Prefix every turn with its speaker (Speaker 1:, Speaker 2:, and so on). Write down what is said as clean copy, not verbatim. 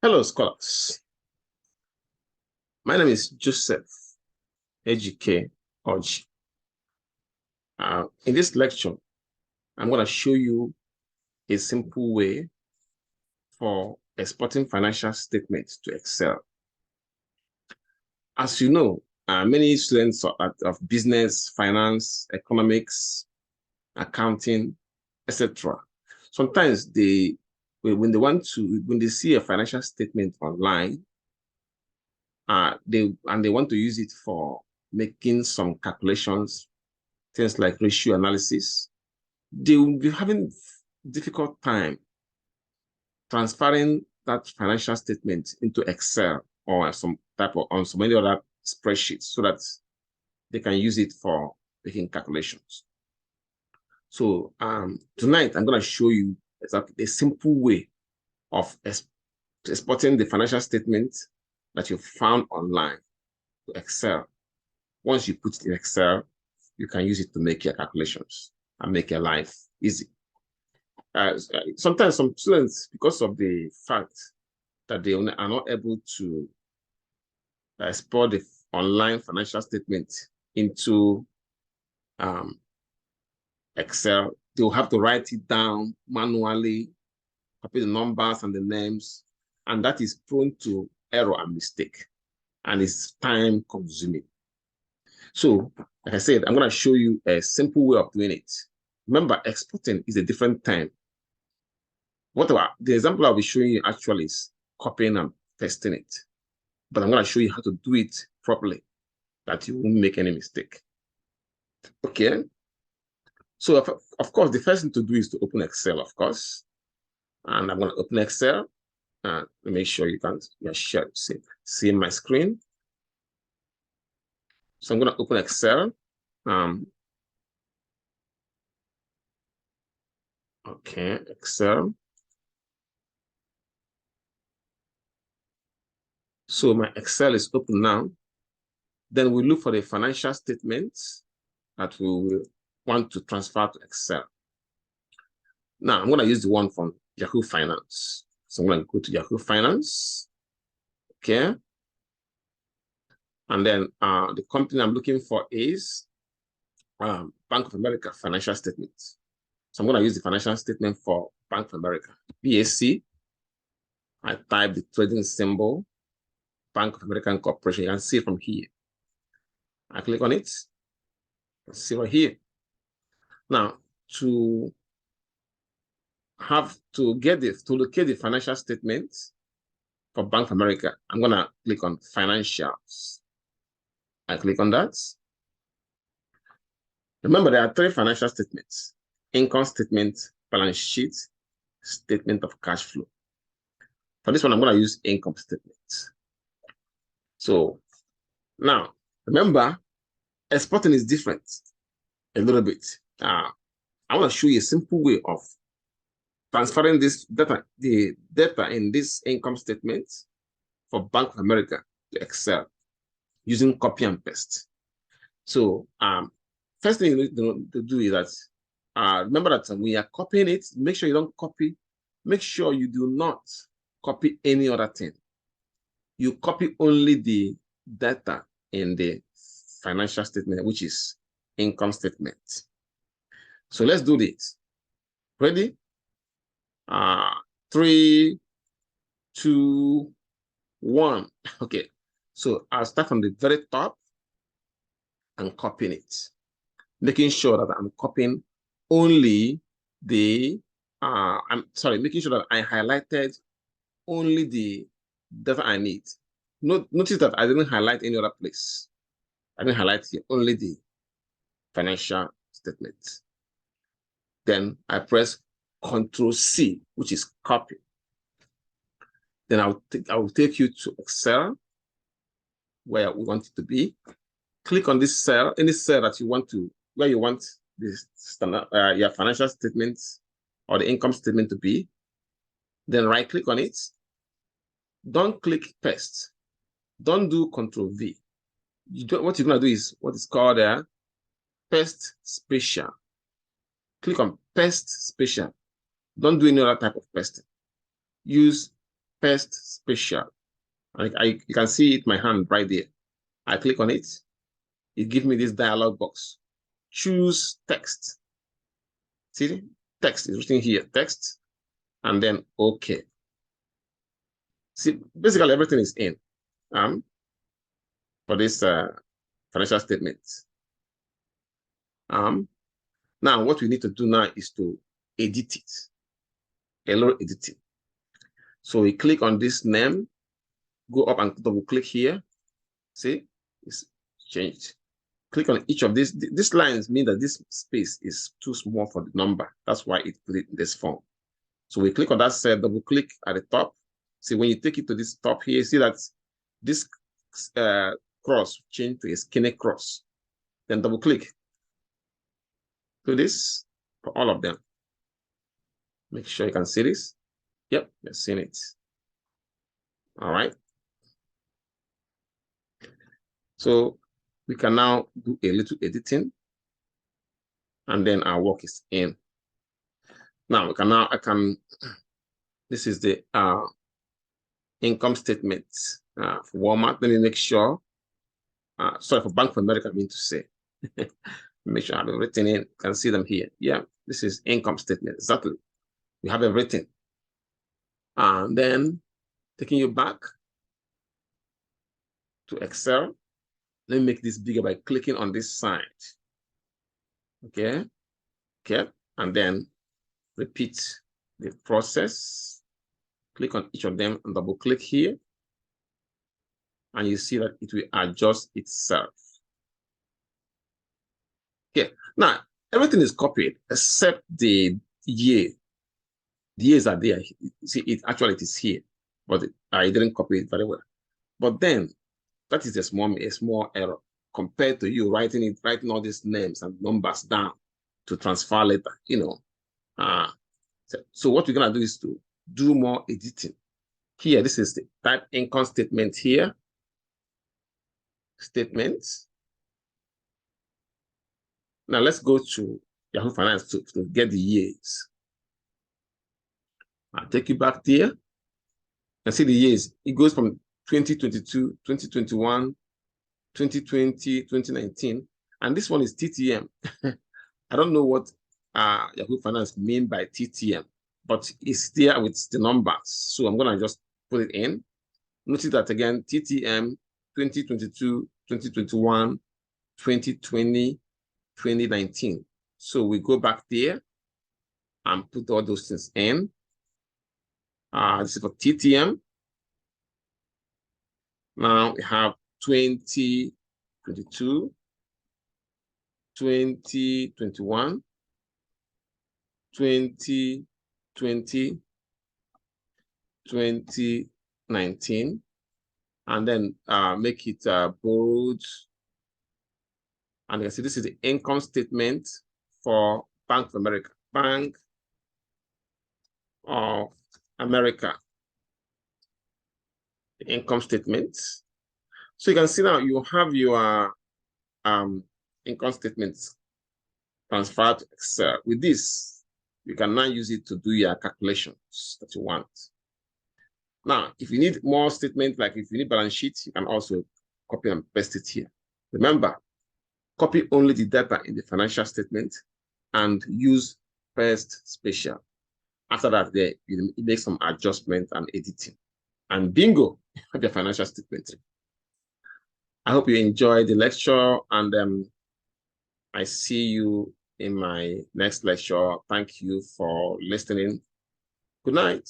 Speaker 1: Hello, scholars. My name is Joseph Ejike Oji. In this lecture, I'm going to show you a simple way for exporting financial statements to Excel. As you know, many students of business, finance, economics, accounting, etc. Sometimes when they see a financial statement online, they want to use it for making some calculations, things like ratio analysis. They will be having difficult time transferring that financial statement into Excel or some any other spreadsheet so that they can use it for making calculations. So tonight I'm going to show you exactly a simple way of exporting the financial statement that you found online to Excel. Once you put it in Excel, you can use it to make your calculations and make your life easy. Sometimes some students, because of the fact that they are not able to export the online financial statement into Excel, they will have to write it down manually, copy the numbers and the names, and that is prone to error and mistake, and it's time consuming. So, like I said, I'm going to show you a simple way of doing it. Remember, exporting is a different time. The example I'll be showing you actually is copying and pasting it. But I'm going to show you how to do it properly, that you won't make any mistake. Okay. So, of course, the first thing to do is to open Excel, of course. And I'm going to open Excel and make sure you can see my screen. So I'm going to open Excel. Okay, Excel. So my Excel is open now. Then we look for the financial statements that we will want to transfer to Excel. Now I'm going to use the one from Yahoo Finance. So I'm going to go to Yahoo Finance. Okay. And then the company I'm looking for is Bank of America financial statements. So I'm going to use the financial statement for Bank of America. BAC. I type the trading symbol, Bank of American Corporation. You can see it from here. I click on it. See right here. Now, to locate the financial statements for Bank of America, I'm going to click on Financials. I click on that. Remember, there are three financial statements: income statement, balance sheet, statement of cash flow. For this one, I'm going to use income statement. So now, remember, exporting is different a little bit. I want to show you a simple way of transferring this data, the data in this income statement for Bank of America to Excel using copy and paste. So first thing you need to do is that remember that when you are copying it, make sure you don't copy. Make sure you do not copy any other thing. You copy only the data in the financial statement, which is income statement. So let's do this. Ready? 3, 2, 1. Okay. So I'll start from the very top and copying it, making sure that I'm copying only the. Making sure that I highlighted only the data I need. Notice that I didn't highlight any other place. I didn't highlight here, only the financial statement. Then I press Ctrl+C, which is copy. Then I will take you to Excel, where we want it to be. Click on this cell, any cell that you want to, where you want this standard, your financial statements or the income statement to be. Then right click on it. Don't click paste. Don't do Ctrl+V. What you're going to do is what is called paste special. Click on paste special. Don't do any other type of pasting. Use Paste Special. You can see it, my hand right there. I click on it. It gives me this dialog box. Choose text. See, text is written here, text, and then OK. See, basically everything is in for this financial statement. Now what we need to do now is to edit it. Hello, editing. So we click on this name, go up and double click here. See, it's changed. Click on each of these. These lines mean that this space is too small for the number. That's why it put it in this form. So we click on that cell, double click at the top. See, when you take it to this top here, see that this cross change to a skinny cross. Then double click. Do this for all of them. Make sure you can see this. Yep, you're seeing it. All right. So we can now do a little editing, and then our work is in. Now this is the income statement for Walmart. Let me make sure, sorry, for Bank of America, I mean to say. Make sure I have it written in. You can see them here. Yeah, this is income statement, exactly. We have it written. And then taking you back to Excel. Let me make this bigger by clicking on this side. Okay. And then repeat the process. Click on each of them and double click here. And you see that it will adjust itself. Okay. Now, everything is copied except the year. The years are there. See, it is here, but I didn't copy it very well. But then that is a small error compared to you writing all these names and numbers down to transfer later, So what we're gonna do is to do more editing. Here, this is the type income statement here. Statements. Now let's go to Yahoo Finance to get the years. I'll take you back there and see the years. It goes from 2022, 2021, 2020, 2019. And this one is TTM. I don't know what Yahoo Finance mean by TTM, but it's there with the numbers. So I'm going to just put it in. Notice that again, TTM 2022, 2021, 2020, 2019. So we go back there and put all those things in. This is for TTM. Now we have 2022, 2021, 2020, 2019, and then make it bold. And you can see this is the income statement for Bank of America. Bank of America. The income statement. So you can see now you have your income statements transferred to Excel. With this, you can now use it to do your calculations that you want. Now, if you need more statements, like if you need balance sheets, you can also copy and paste it here. Remember, copy only the data in the financial statement and use Paste Special. After that, you make some adjustment and editing. And bingo, you have your financial statement. I hope you enjoyed the lecture, and I see you in my next lecture. Thank you for listening. Good night.